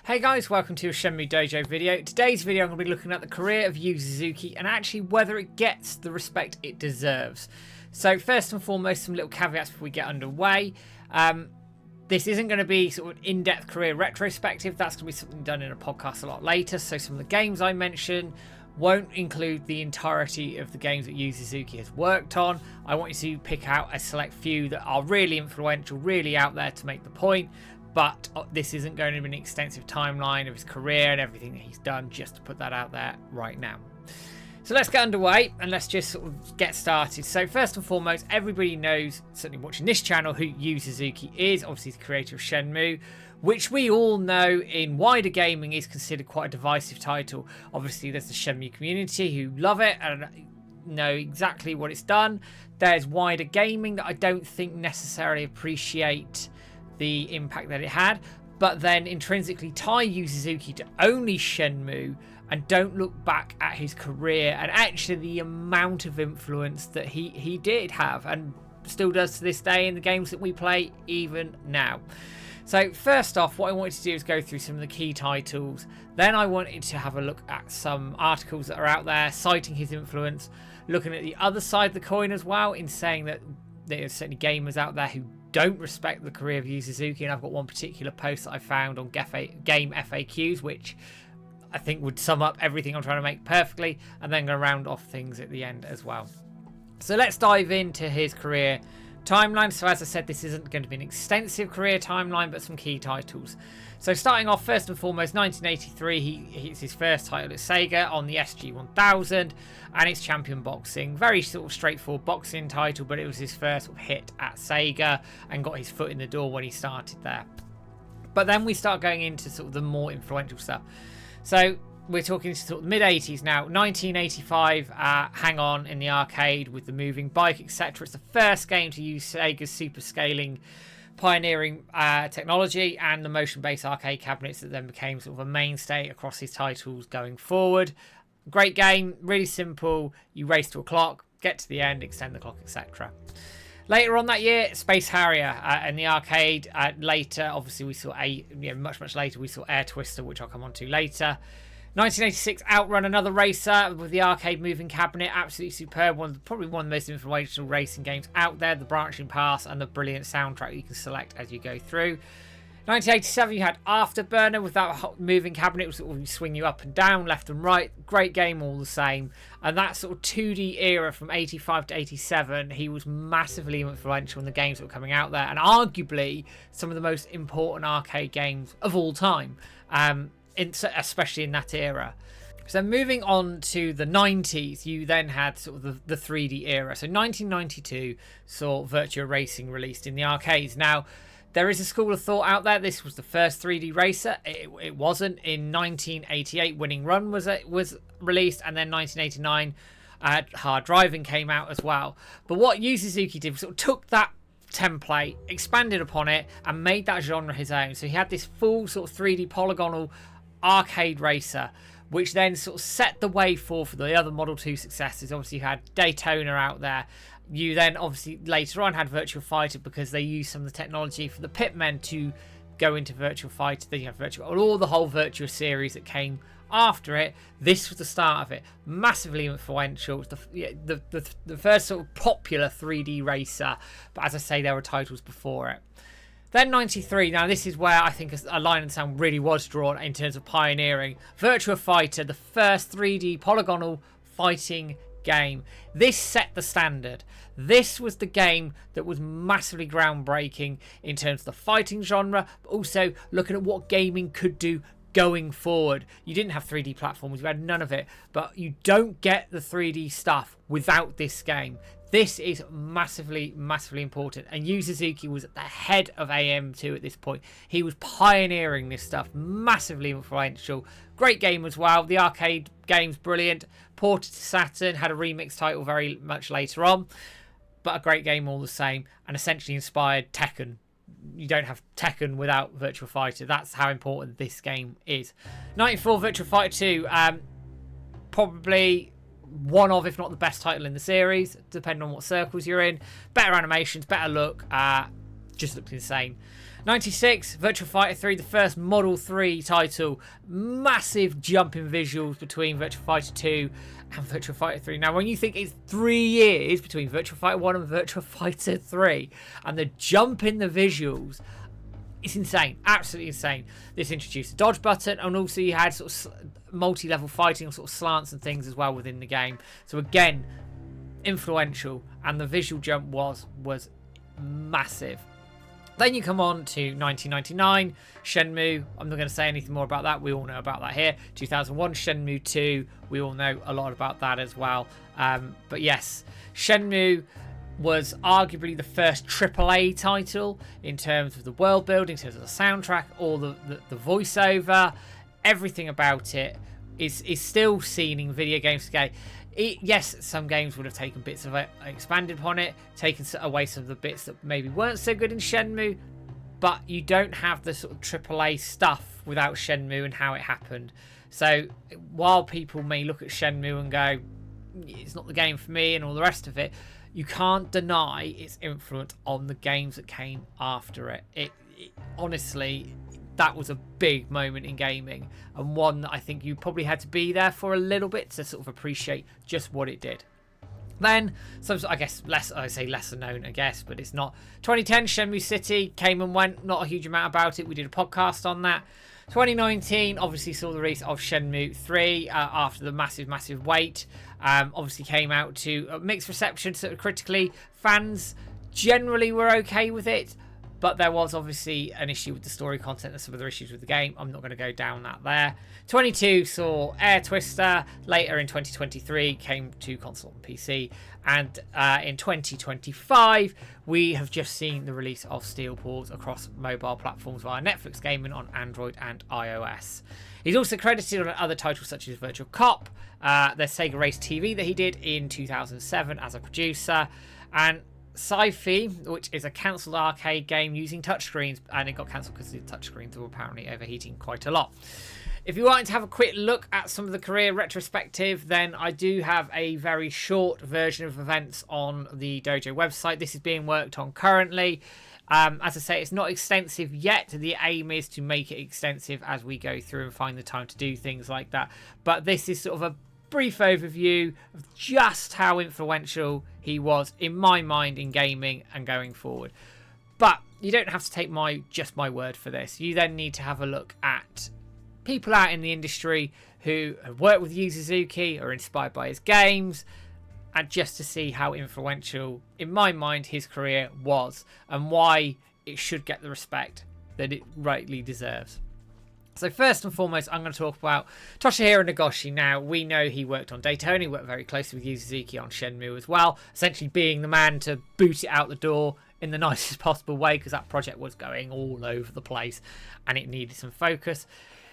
Hey guys, welcome to a Shenmue Dojo video. Today's video I'm going to be looking at the career of Yu Suzuki and actually whether it gets the respect it deserves. So first and foremost, some little caveats before we get underway. This isn't going to be sort of in-depth career retrospective. That's going to be something done in a podcast a lot later. So some of the games I mention won't include the entirety of the games that Yu Suzuki has worked on. I want you to pick out a select few that are really influential, really out there to make the point. But this isn't going to be an extensive timeline of his career and everything that he's done, just to put that out there right now. So let's get underway and let's just sort of get started. So first and foremost, everybody knows, certainly watching this channel, who Yu Suzuki is. Obviously the creator of Shenmue, which we all know in wider gaming is considered quite a divisive title. Obviously there's the Shenmue community who love it and know exactly what it's done. There's wider gaming that I don't think necessarily appreciate the impact that it had, but then intrinsically tie Yu Suzuki to only Shenmue and don't look back at his career and actually the amount of influence that he did have and still does to this day in the games that we play even now. So first off, what I wanted to do is go through some of the key titles. Then I wanted to have a look at some articles that are out there citing his influence, looking at the other side of the coin as well, in saying that there's certainly gamers out there who don't respect the career of Yu Suzuki, and I've got one particular post that I found on game FAQs which I think would sum up everything I'm trying to make perfectly, and then going to round off things at the end as well. So let's dive into his career timeline. So as I said, this isn't going to be an extensive career timeline, but some key titles. So starting off, first and foremost, 1983, he hits his first title at Sega on the SG-1000, and it's Champion Boxing. Very sort of straightforward boxing title, but it was his first sort of hit at Sega and got his foot in the door when he started there. But then we start going into sort of the more influential stuff. So we're talking sort of the mid-80s now. 1985, Hang On in the arcade with the moving bike, etc. It's the first game to use Sega's super scaling pioneering technology and the motion-based arcade cabinets that then became sort of a mainstay across his titles going forward. Great game, really simple. You race to a clock, get to the end, extend the clock, etc. Later on that year, Space Harrier in the arcade. Later, obviously, we saw much later, we saw Air Twister, which I'll come on to later. 1986, Outrun, another racer with the arcade moving cabinet, absolutely superb. Probably one of the most influential racing games out there. The branching paths and the brilliant soundtrack you can select as you go through. 1987, you had Afterburner with that moving cabinet, which will swing you up and down, left and right. Great game all the same. And that sort of 2D era from 85 to 87, he was massively influential in the games that were coming out there, and arguably some of the most important arcade games of all time. Especially in that era. So moving on to the 90s, you then had sort of the 3D era. So 1992 saw Virtua Racing released in the arcades. Now, there is a school of thought out there. This was the first 3D racer. It wasn't. In 1988, Winning Run was released, and then 1989, Hard Driving came out as well. But what Yu Suzuki did was sort of took that template, expanded upon it, and made that genre his own. So he had this full sort of 3D polygonal arcade racer, which then sort of set the way for the other Model 2 successes. Obviously you had Daytona out there. You then obviously later on had Virtua Fighter because they used some of the technology for the Pitmen to go into Virtua Fighter. Then you have the whole Virtua series that came after it. This was the start of it. Massively influential. The first sort of popular 3D racer, but as I say, there were titles before it. Then 93, now this is where I think a line in the sand really was drawn in terms of pioneering. Virtua Fighter, the first 3D polygonal fighting game. This set the standard. This was the game that was massively groundbreaking in terms of the fighting genre, but also looking at what gaming could do going forward. You didn't have 3D platforms, you had none of it, but you don't get the 3D stuff without this game. This is massively, massively important. And Yu Suzuki was at the head of AM2 at this point. He was pioneering this stuff. Massively influential. Great game as well. The arcade game's brilliant. Ported to Saturn. Had a remix title very much later on. But a great game all the same. And essentially inspired Tekken. You don't have Tekken without Virtua Fighter. That's how important this game is. 94 Virtua Fighter 2. Probably one of, if not the best title in the series, depending on what circles you're in. Better animations, better look, just looks insane. 96, Virtua Fighter 3, the first Model 3 title. Massive jump in visuals between Virtua Fighter 2 and Virtua Fighter 3. Now, when you think it's 3 years between Virtua Fighter 1 and Virtua Fighter 3, and the jump in the visuals, it's insane. Absolutely insane. This introduced a dodge button, and also you had sort of multi-level fighting, sort of slants and things as well within the game. So again, influential, and the visual jump was massive. Then you come on to 1999, Shenmue. I'm not going to say anything more about that. We all know about that here. 2001, Shenmue 2. We all know a lot about that as well. But yes, Shenmue was arguably the first AAA title in terms of the world building, in terms of the soundtrack, all the voiceover, everything about it is still seen in video games today. Yes, some games would have taken bits of it, expanded upon it, taken away some of the bits that maybe weren't so good in Shenmue, but you don't have the sort of AAA stuff without Shenmue and how it happened. So while people may look at Shenmue and go, it's not the game for me and all the rest of it, you can't deny its influence on the games that came after it. It honestly, that was a big moment in gaming, and one that I think you probably had to be there for a little bit to sort of appreciate just what it did. Then, some, I guess, lesser known, I guess, but it's not. 2010, Shenmue City came and went, not a huge amount about it. We did a podcast on that. 2019 obviously saw the release of Shenmue 3 after the massive wait. Obviously came out to a mixed reception, sort of critically. Fans generally were okay with it, but there was obviously an issue with the story content and some other issues with the game. I'm not going to go down that there. 22 saw Air Twister. Later in 2023 came to console and PC. And in 2025, we have just seen the release of Steel Paws across mobile platforms via Netflix Gaming on Android and iOS. He's also credited on other titles such as Virtual Cop, the Sega Race TV that he did in 2007 as a producer, and Sci-Fi, which is a cancelled arcade game using touchscreens, and it got cancelled because the touchscreens were apparently overheating quite a lot. If you wanted to have a quick look at some of the career retrospective, then I do have a very short version of events on the Dojo website. This is being worked on currently. As I say, it's not extensive yet. The aim is to make it extensive as we go through and find the time to do things like that. But this is sort of a brief overview of just how influential he was in my mind in gaming and going forward. But you don't have to take just my word for this. You then need to have a look at people out in the industry who have worked with Yu Suzuki or inspired by his games, and just to see how influential, in my mind, his career was and why it should get the respect that it rightly deserves. So first and foremost, I'm going to talk about Toshihiro Nagoshi. Now, we know he worked on Daytona. He worked very closely with Yu Suzuki on Shenmue as well, essentially being the man to boot it out the door in the nicest possible way, because that project was going all over the place and it needed some focus.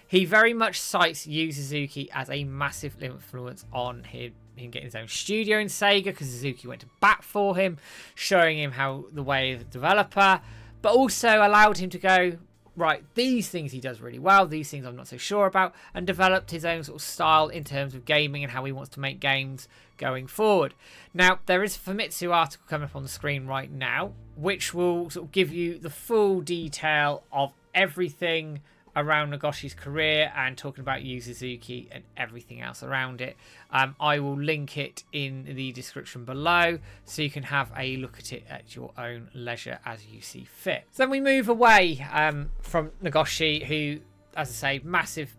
He very much cites Yu Suzuki as a massive influence on him getting his own studio in Sega, because Suzuki went to bat for him, showing him how the way of a developer, but also allowed him to go, right, these things he does really well, these things I'm not so sure about, and developed his own sort of style in terms of gaming and how he wants to make games going forward. Now, there is a Famitsu article coming up on the screen right now, which will sort of give you the full detail of everything around Nagoshi's career and talking about Yu Suzuki and everything else around it. I will link it in the description below so you can have a look at it at your own leisure as you see fit. So then we move away from Nagoshi, who, as I say, massive,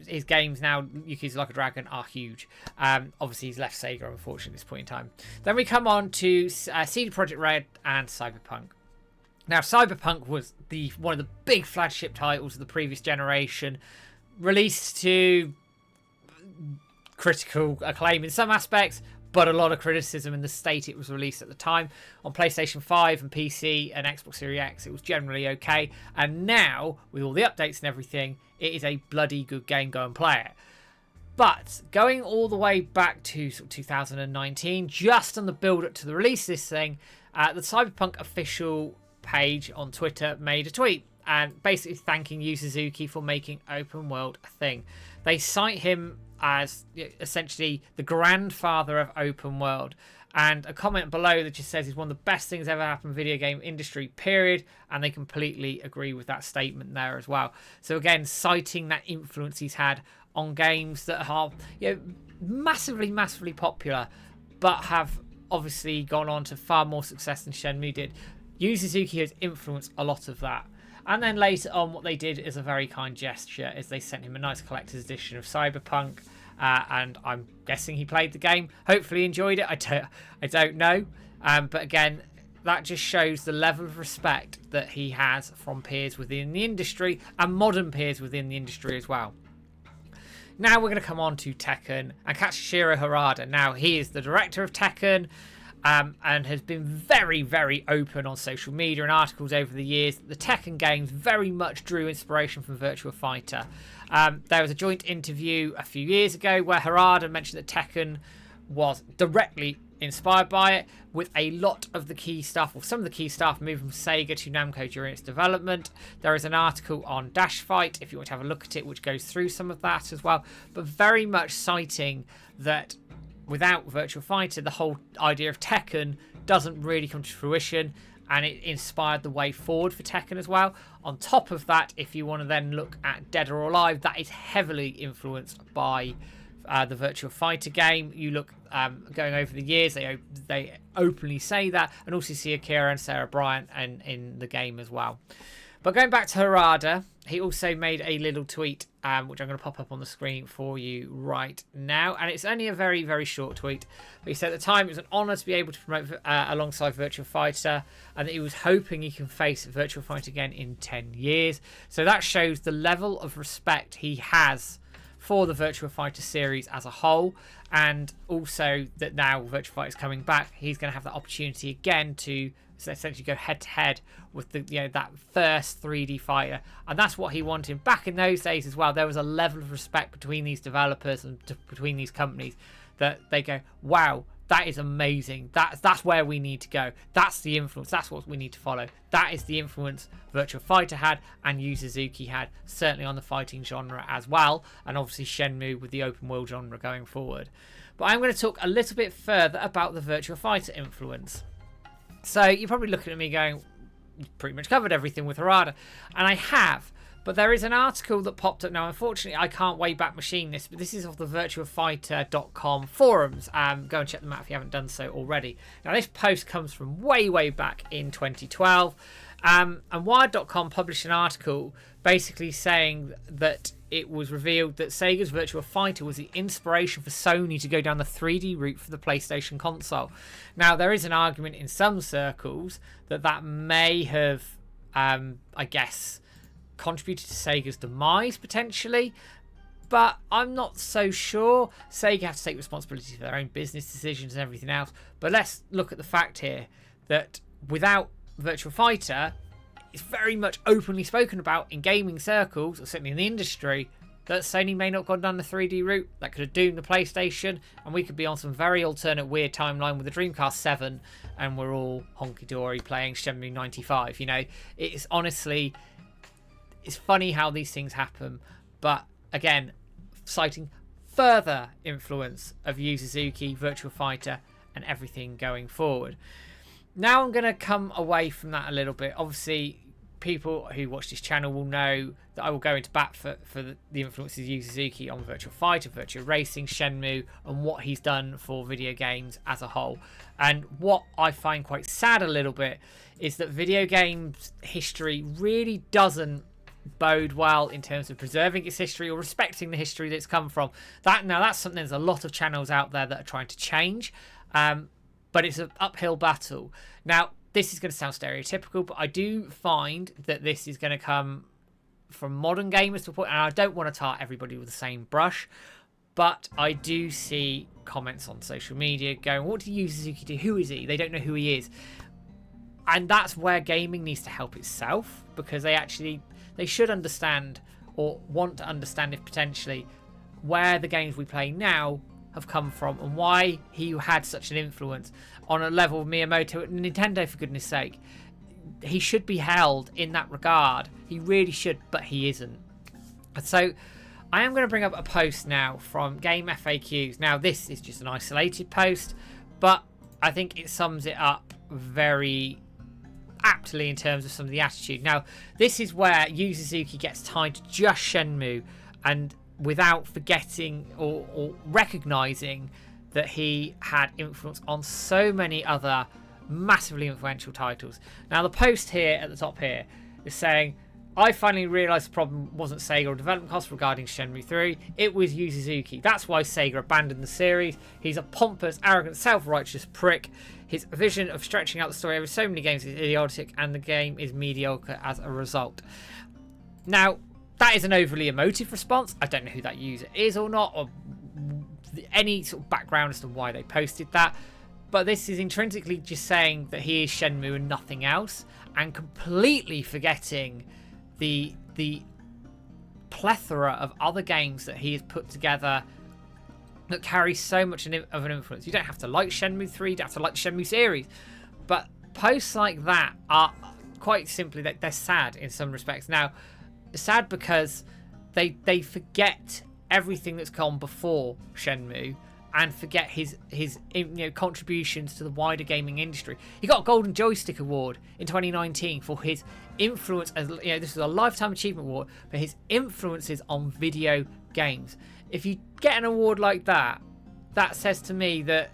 his games now, Yuki's Like a Dragon, are huge. Obviously, he's left Sega, unfortunately, at this point in time. Then we come on to CD Projekt Red and Cyberpunk. Now, Cyberpunk was one of the big flagship titles of the previous generation, released to critical acclaim in some aspects, but a lot of criticism in the state it was released at the time. On PlayStation 5 and PC and Xbox Series X, it was generally okay. And now, with all the updates and everything, it is a bloody good game. Go and play it. But going all the way back to sort of 2019, just on the build-up to the release of this thing, the Cyberpunk official page on Twitter made a tweet and basically thanking Yu Suzuki for making open world a thing. They cite him as essentially the grandfather of open world, and a comment below that just says it's one of the best things ever happened in the video game industry, period. And they completely agree with that statement there as well. So again, citing that influence he's had on games that are, you know, massively popular, but have obviously gone on to far more success than Shenmue did. Yu Suzuki has influenced a lot of that. And then later on, what they did is a very kind gesture, is they sent him a nice collector's edition of Cyberpunk, and I'm guessing he played the game. Hopefully enjoyed it. I don't know, but again, that just shows the level of respect that he has from peers within the industry and modern peers within the industry as well. Now we're going to come on to Tekken and Katsushiro Harada. Now, he is the director of Tekken, and has been very open on social media and articles over the years. The Tekken games very much drew inspiration from Virtua Fighter. There was a joint interview a few years ago where Harada mentioned that Tekken was directly inspired by it, with a lot of the key stuff, or some of the key stuff, moving from Sega to Namco during its development. There is an article on Dash Fight if you want to have a look at it, which goes through some of that as well, but very much citing that without Virtua Fighter, the whole idea of Tekken doesn't really come to fruition, and it inspired the way forward for Tekken as well. On top of that, if you want to then look at Dead or Alive, that is heavily influenced by the Virtua Fighter game. You look going over the years, they openly say that, and also see Akira and Sarah Bryant in the game as well. But going back to Harada, he also made a little tweet, which I'm going to pop up on the screen for you right now. And it's only a very short tweet. But he said at the time it was an honour to be able to promote alongside Virtua Fighter, and that he was hoping he can face Virtua Fighter again in 10 years. So that shows the level of respect he has for the Virtua Fighter series as a whole, and also that now Virtua Fighter is coming back, he's going to have that opportunity again to essentially go head to head with the, you know, that first 3D fighter. And that's what he wanted back in those days as well. There was a level of respect between these developers and between these companies that they go, wow, that is amazing, that's where we need to go, that's the influence, that's what we need to follow. That is the influence Virtua Fighter had and Yu Suzuki had, certainly on the fighting genre as well, and obviously Shenmue with the open world genre going forward. But I'm going to talk a little bit further about the Virtua Fighter influence. So you're probably looking at me going, you've pretty much covered everything with Harada, and I have. But there is an article that popped up now. Unfortunately, I can't Wayback Machine this, but this is off the virtuafighter.com forums. Go and check them out if you haven't done so already. Now, this post comes from way back in 2012. And Wired.com published an article basically saying that it was revealed that Sega's Virtua Fighter was the inspiration for Sony to go down the 3D route for the PlayStation console. Now, there is an argument in some circles that that may have, I guess, contributed to Sega's demise potentially, but I'm not so sure. Sega have to take responsibility for their own business decisions and everything else, but let's look at the fact here that without Virtua Fighter, it's very much openly spoken about in gaming circles, or certainly in the industry, that Sony may not have gone down the 3D route. That could have doomed the PlayStation, and we could be on some very alternate weird timeline with the Dreamcast 7, and we're all honky-dory playing Shenmue 95. You know, it's honestly, it's funny how these things happen, but again, citing further influence of Yu Suzuki, Virtua Fighter, and everything going forward. Now I'm going to come away from that a little bit. Obviously, people who watch this channel will know that I will go into bat for the influences of Yu Suzuki on Virtua Fighter, Virtua Racing, Shenmue, and what he's done for video games as a whole. And what I find quite sad a little bit is that video games history really doesn't bode well in terms of preserving its history or respecting the history that it's come from. That's something, there's a lot of channels out there that are trying to change, but it's an uphill battle. Now, this is going to sound stereotypical, but I do find that this is going to come from modern gamers to a point, and I don't want to tar everybody with the same brush, but I do see comments on social media going, what do Yu Suzuki do? Who is he? They don't know who he is. And that's where gaming needs to help itself, because they should understand, or want to understand if potentially, where the games we play now have come from and why he had such an influence on a level of Miyamoto at Nintendo, for goodness sake. He should be held in that regard. He really should, but he isn't. So I am going to bring up a post now from Game FAQs. Now, this is just an isolated post, but I think it sums it up very aptly in terms of some of the attitude. Now, this is where Yu Suzuki gets tied to just Shenmue, and without forgetting or recognizing that he had influence on so many other massively influential titles. Now, the post here at the top here is saying, I finally realised the problem wasn't Sega or development costs regarding Shenmue 3, it was Yu Suzuki. That's why Sega abandoned the series. He's a pompous, arrogant, self-righteous prick. His vision of stretching out the story over so many games is idiotic, and the game is mediocre as a result. Now, that is an overly emotive response. I don't know who that user is or not, or any sort of background as to why they posted that. But this is intrinsically just saying that he is Shenmue and nothing else, and completely forgetting the plethora of other games that he has put together that carry so much of an influence. You don't have to like Shenmue 3, you don't have to like the Shenmue series, but posts like that are quite simply that they're sad in some respects. Now, sad because they forget everything that's gone before Shenmue and forget his contributions to the wider gaming industry. He got a Golden Joystick Award in 2019 for his influence as, this is a Lifetime Achievement Award for his influences on video games. If you get an award like that, that says to me that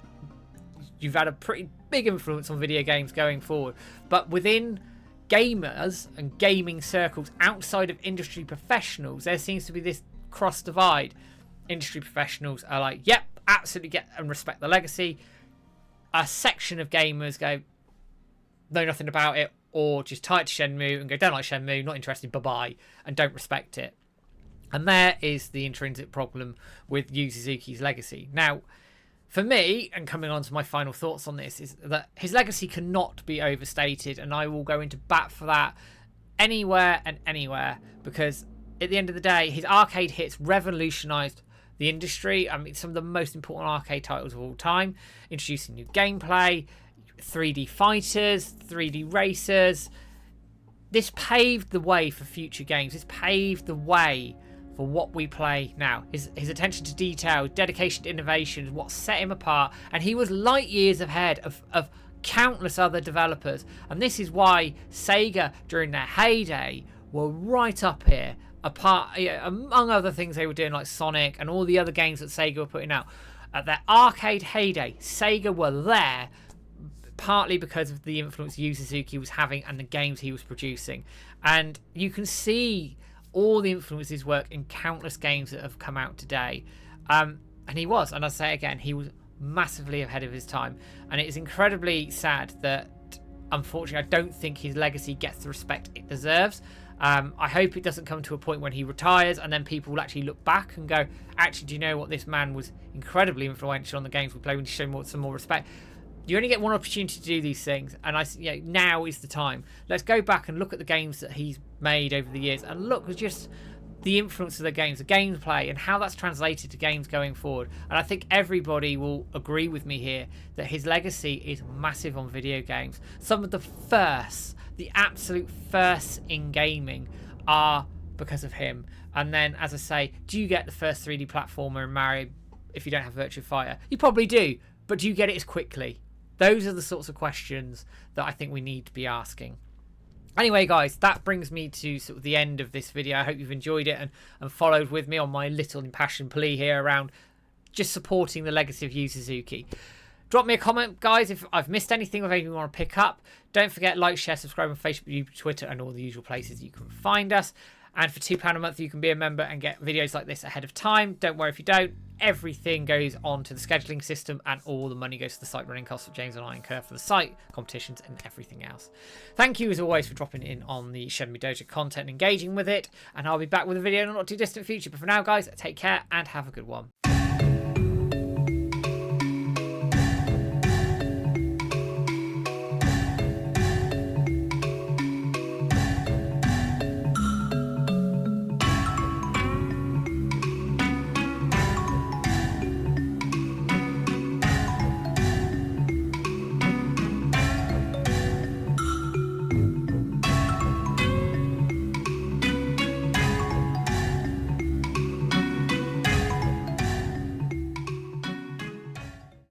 you've had a pretty big influence on video games going forward. But within gamers and gaming circles outside of industry professionals, there seems to be this cross divide. Industry professionals are like, yep, absolutely get and respect the legacy. A section of gamers go, know nothing about it, or just tie it to Shenmue and go, don't like Shenmue, not interested, bye-bye, and don't respect it. And there is the intrinsic problem with Yu Suzuki's legacy. Now, for me, and coming on to my final thoughts on this, is that his legacy cannot be overstated, and I will go into bat for that anywhere and anywhere, because at the end of the day, his arcade hits revolutionised the industry. I mean, some of the most important arcade titles of all time, introducing new gameplay, 3D fighters, 3D racers. This paved the way for future games. This paved the way for what we play now. His attention to detail, dedication to innovation is what set him apart, and he was light years ahead of countless other developers. And this is why Sega, during their heyday, were right up here. Among other things they were doing, like Sonic and all the other games that Sega were putting out. At their arcade heyday, Sega were there partly because of the influence Yu Suzuki was having and the games he was producing. And you can see all the influences work in countless games that have come out today. And he was, and I'll say again, he was massively ahead of his time. And it is incredibly sad that, unfortunately, I don't think his legacy gets the respect it deserves. I hope it doesn't come to a point when he retires and then people will actually look back and go, actually, do you know what? This man was incredibly influential on the games we play. We need to show him some more respect. You only get one opportunity to do these things, and now is the time. Let's go back and look at the games that he's made over the years and look at just the influence of the games, the gameplay, and how that's translated to games going forward. And I think everybody will agree with me here that his legacy is massive on video games. Some of the absolute first in gaming are because of him. And then, as I say, do you get the first 3D platformer in Mario if you don't have Virtua Fighter? You probably do, but do you get it as quickly? Those are the sorts of questions that I think we need to be asking. Anyway, guys, that brings me to sort of the end of this video. I hope you've enjoyed it and followed with me on my little impassioned plea here around just supporting the legacy of Yu Suzuki. Drop me a comment, guys, if I've missed anything or anything you want to pick up. Don't forget, like, share, subscribe on Facebook, YouTube, Twitter, and all the usual places you can find us. And for £2 a month, you can be a member and get videos like this ahead of time. Don't worry if you don't. Everything goes on to the scheduling system, and all the money goes to the site running costs that James and I incur for the site, competitions, and everything else. Thank you, as always, for dropping in on the Shenmue Dojo content and engaging with it. And I'll be back with a video in a not too distant future. But for now, guys, take care and have a good one.